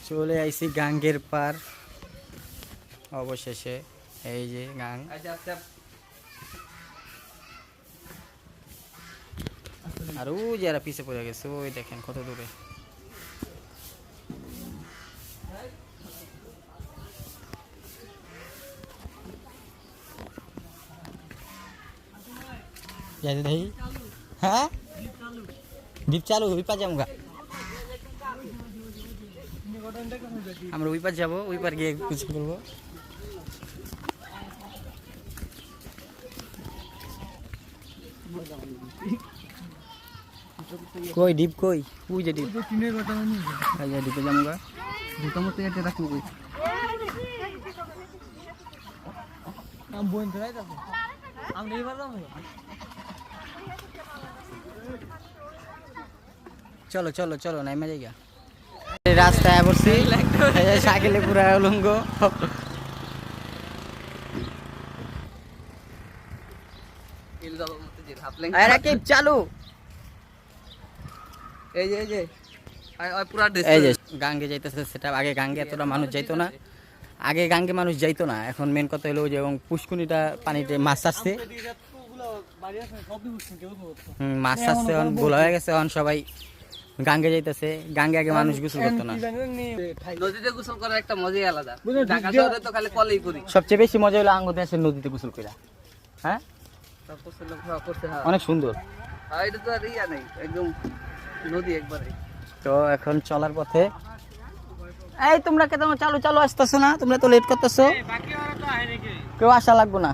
চলে আইছি গাঙ্গের পার অবশেষে। এই যে গাং, আর ওই যারা পিছে পড়ে গেছে ওই দেখেন কত দূরে। হ্যাঁ ডিপ চালু ওই পার যাবো, আমরা ওই পার যাবো, ওই পার গিয়ে কিছু করবো। কই ডিপ কই? ওই যে ডিপ, ডিপে যাবো গা। চলো চলো চলো নাইমা জায়গা রাস্তায় পড়ছি, সাইকেলে পুরা উলঙ্গ। চালু এই যে গাঙ্গে যাইতেছে, সেটা আগে গাঙ্গে এতটা মানুষ যাইতো না, আগে গাঙ্গে মানুষ যাইতো না। এখন মেন কথা হলো যে এবং পুষ্কুনিটা পানিতে মাছ আসছে, মাছ আসছে, এখন ভুল হয়ে গেছে, এখন সবাই গাঙ্গে যাইতেছে। গাঙ্গে আগে মানুষ গোসল করতো না। নদীতে গোসল করার একটা মজাই আলাদা। ঢাকা শহরে তো খালি কলেই করি। সবচেয়ে বেশি মজা হলো আঙ্গুতে এসে নদীতে গোসল করা। হ্যাঁ অনেক সুন্দর। এটা তো আর ইয়া নেই, একদম নদী একবারে। তো এখন চলার পথে, এই তোমরা কে তোমার চালু চালু আসতেছো না? তোমরা তো লেট করতেছো, কেউ আসা লাগবো না।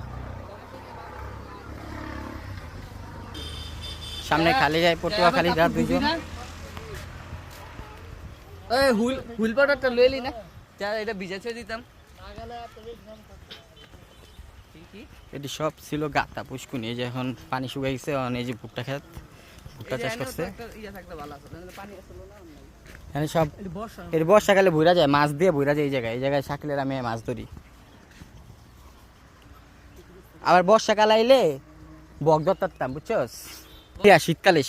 সামনে খালি যায়, পটুয়া খালি যা দুইজন। এই হুইল পাউডারটা লয়ে লি না, যা এটা ভিজাইতে দিতাম। এটি সব ছিল গাতা পুষ্কুনি, এই যে এখন পানি শুকিয়ে গেছে। এই যে ভুট্টা ক্ষেত, ভুট্টা চাষ করছে। এখানে সব এর বর্ষাকালে বইরা যায়, মাছ দিয়ে বইরা যায়। এই জায়গায় শাকিলের আমি মাছ ধরি। আবার বর্ষাকাল আইলে বগ ধরতাম, বুঝছস?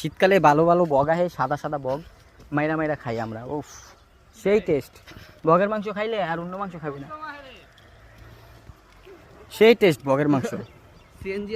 শীতকালে ভালো ভালো বগ আহে, সাদা সাদা বগ, মাইরা মাইরা খাই আমরা। উফ সেই টেস্ট, বগের মাংস খাইলে আর অন্য মাংস খাবি না, সেই টেস্ট বগের মাংস। সিএনজি